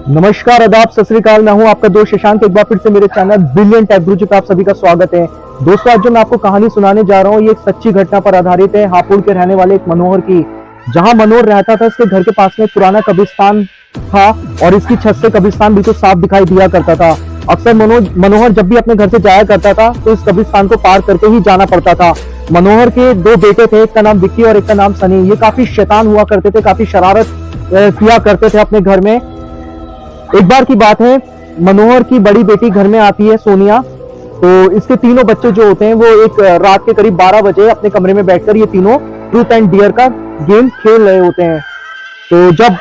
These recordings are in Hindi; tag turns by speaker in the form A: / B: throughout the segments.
A: नमस्कार, आदाब, सत श्री अकाल। मैं हूं आपका दोस्त शशांक। एक बार फिर से मेरे चैनल ब्रिलियंट टेक गुरु जी पे आप सभी का स्वागत है। दोस्तों, आज जो मैं आपको कहानी सुनाने जा रहा हूं, ये एक सच्ची घटना पर आधारित है। हापुड़ के रहने वाले एक मनोहर की। जहां मनोहर रहता था, उसके घर के पास में एक पुराना कब्रिस्तान था और इसकी छत से कब्रिस्तान बिल्कुल साफ दिखाई दिया करता था। अक्सर मनोहर जब भी अपने घर से जाया करता था तो इस कब्रिस्तान को पार करके ही जाना पड़ता था। मनोहर के दो बेटे थे, एक का नाम विक्की और एक का नाम सनी। ये काफी शैतान हुआ करते थे, काफी शरारत किया करते थे अपने घर में। एक बार की बात है, मनोहर की बड़ी बेटी घर में आती है, सोनिया। तो इसके तीनों बच्चे जो होते हैं वो एक रात के करीब 12 बजे अपने कमरे में बैठकर ये तीनों ट्रूथ एंड डियर का गेम खेल रहे होते हैं। तो जब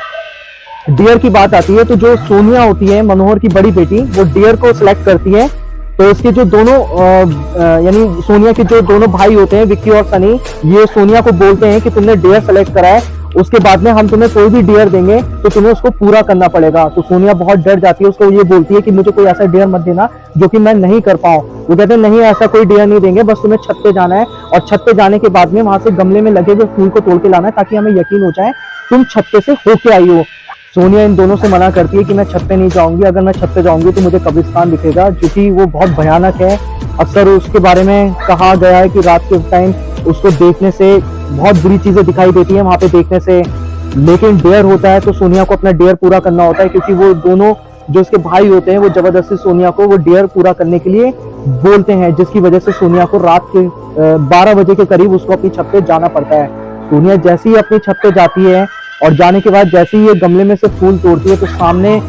A: डियर की बात आती है तो जो सोनिया होती है, मनोहर की बड़ी बेटी, वो डियर को सिलेक्ट करती है। तो इसके जो दोनों यानी सोनिया के जो दोनों भाई होते हैं, विक्की और सनी, ये सोनिया को बोलते हैं कि तुमने डियर सेलेक्ट करा है, उसके बाद में हम तुम्हें कोई भी डियर देंगे तो तुम्हें उसको पूरा करना पड़ेगा। तो सोनिया बहुत डर जाती है, उसको ये बोलती है कि मुझे कोई ऐसा डियर मत देना जो कि मैं नहीं कर पाऊं। वो कहते हैं नहीं, ऐसा कोई डियर नहीं देंगे, बस तुम्हें छत पे जाना है और छत पे जाने के बाद में वहां से गमले में लगे हुए फूल को तोड़ के लाना है, ताकि हमें यकीन हो जाए तुम छत पे से होके आई हो। सोनिया इन दोनों से मना करती है कि मैं छत पे नहीं जाऊंगी, अगर मैं छत पे जाऊंगी तो मुझे कब्रिस्तान दिखेगा, जो कि वो बहुत भयानक है। अक्सर उसके बारे में कहा गया है कि रात के टाइम उसको देखने से बहुत बुरी चीजें दिखाई देती है वहां पे देखने से। लेकिन डेयर होता है तो सोनिया को अपना डेयर पूरा करना होता है, क्योंकि वो दोनों जो उसके भाई होते हैं वो जबरदस्ती सोनिया को वो डेयर पूरा करने के लिए बोलते हैं, जिसकी वजह से सोनिया को रात के 12 बजे के करीब उसको अपनी छत पे जाना पड़ता है। सोनिया जैसे ही अपनी छत पे जाती है और जाने के बाद जैसे ही ये गमले में से फूल तोड़ती है तो सामने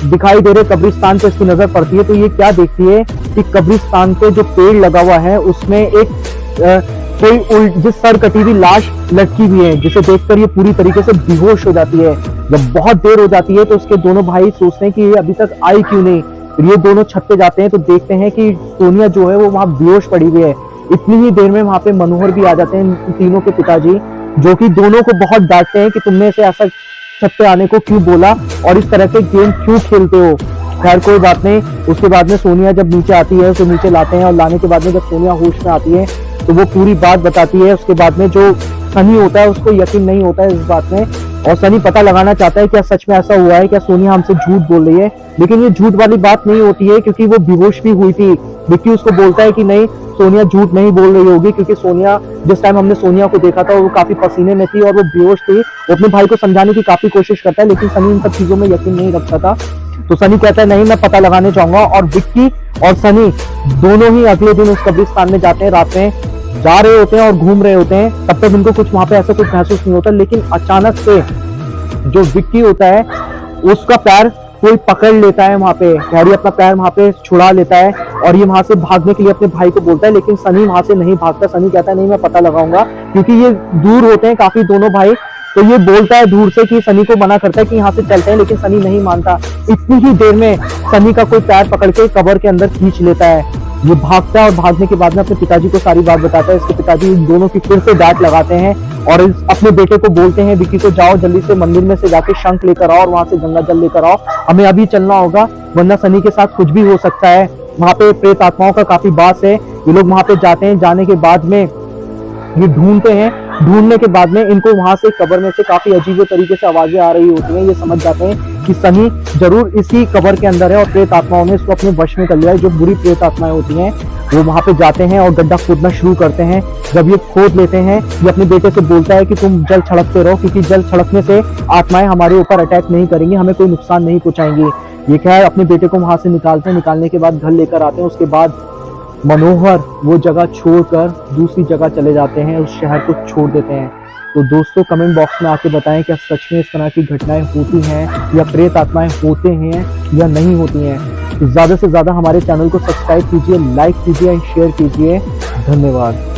A: दिखाई दे रहे कब्रिस्तान पे इसकी नजर पड़ती है। तो ये क्या देखती है कि कब्रिस्तान पे जो पेड़ लगा हुआ है उसमें एक कोई जिस सर कटी हुई लाश लटकी हुई है, जिसे देखकर ये पूरी तरीके से बेहोश हो जाती है। जब बहुत देर हो जाती है तो उसके दोनों भाई सोचते हैं कि ये अभी तक आई क्यों नहीं। फिर ये दोनों छत पे जाते हैं तो देखते हैं कि सोनिया जो है वो वहां बेहोश पड़ी हुई है। इतनी ही देर में वहां पे मनोहर भी आ जाते हैं, तीनों के पिताजी, जो कि दोनों को बहुत डांटते हैं कि तुमने इसे ऐसा छत पे आने को क्यों बोला और इस तरह के गेम क्यों खेलते हो। खैर कोई बात नहीं। उसके बाद में सोनिया जब नीचे आती है तो नीचे लाते हैं और लाने के बाद में जब सोनिया होश में आती है तो वो पूरी बात बताती है। उसके बाद में जो सनी होता है उसको यकीन नहीं होता है इस बात में, और सनी पता लगाना चाहता है क्या सच में ऐसा हुआ है, क्या सोनिया हमसे झूठ बोल रही है। लेकिन ये झूठ वाली बात नहीं होती है, क्योंकि वो बेहोश भी हुई थी। विक्की उसको बोलता है कि नहीं, सोनिया झूठ नहीं बोल रही होगी, क्योंकि सोनिया जिस टाइम हमने सोनिया को देखा था वो काफी पसीने में थी और वो बेहोश थी। वो अपने भाई को समझाने की काफी कोशिश करता है, लेकिन सनी इन सब चीजों में यकीन नहीं रखता था। तो सनी कहता है नहीं, मैं पता लगाने जाऊंगा। और विक्की और सनी दोनों ही अगले दिन उस कब्रिस्तान में जाते हैं। रात में जा रहे होते हैं और घूम रहे होते हैं, तब तक उनको कुछ वहां पे ऐसा कुछ महसूस नहीं होता। लेकिन अचानक से जो विक्की होता है उसका पैर कोई पकड़ लेता है वहां पे, हैरी अपना पैर वहां पे छुड़ा लेता है और ये वहां से भागने के लिए अपने भाई को बोलता है, लेकिन सनी वहां से नहीं भागता। सनी कहता है नहीं, मैं पता लगाऊंगा, क्योंकि ये दूर होते हैं काफी दोनों भाई। तो ये बोलता है दूर से कि सनी को मना करता है कि यहाँ से चलते हैं, लेकिन सनी नहीं मानता। इतनी ही देर में सनी का कोई पैर पकड़ के कब्र के अंदर खींच लेता है। ये भागता है और भागने के बाद में अपने पिताजी को सारी बात बताता है। इसके पिताजी इन दोनों की फिर से डांट लगाते हैं और अपने बेटे को बोलते हैं विक्की को, जाओ जल्दी से मंदिर में से जाके शंख लेकर आओ और वहां से गंगा जल लेकर आओ, हमें अभी चलना होगा, वरना सनी के साथ कुछ भी हो सकता है। वहां पे प्रेत आत्माओं का काफी बास है। ये लोग वहां पे जाते हैं। जाने के बाद में ये ढूंढते हैं। ढूंढने के बाद में इनको वहां से कब्र में से काफी अजीब तरीके से आवाजें आ रही होती हैं। ये समझ जाते हैं कि सनी जरूर इसी कब्र के अंदर है और प्रेत आत्माओं ने इसको अपने वश में कर लिया है। जो बुरी प्रेत आत्माएं होती हैं वो वहां पे जाते हैं और गड्ढा खोदना शुरू करते हैं। जब ये खोद लेते हैं, ये अपने बेटे से बोलता है कि तुम जल छड़कते रहो, क्योंकि जल छड़कने से आत्माएं हमारे ऊपर अटैक नहीं करेंगी, हमें कोई नुकसान नहीं पहुंचाएंगी। ये खैर अपने बेटे को वहां से निकालते हैं। निकालने के बाद घर लेकर आते हैं। उसके बाद मनोहर वो जगह छोड़कर दूसरी जगह चले जाते हैं, उस शहर को छोड़ देते हैं। तो दोस्तों, कमेंट बॉक्स में आके बताएं क्या सच में इस तरह की घटनाएं होती हैं या प्रेत आत्माएं होते हैं या नहीं होती हैं। तो ज्यादा से ज्यादा हमारे चैनल को सब्सक्राइब कीजिए, लाइक कीजिए, शेयर कीजिए। धन्यवाद।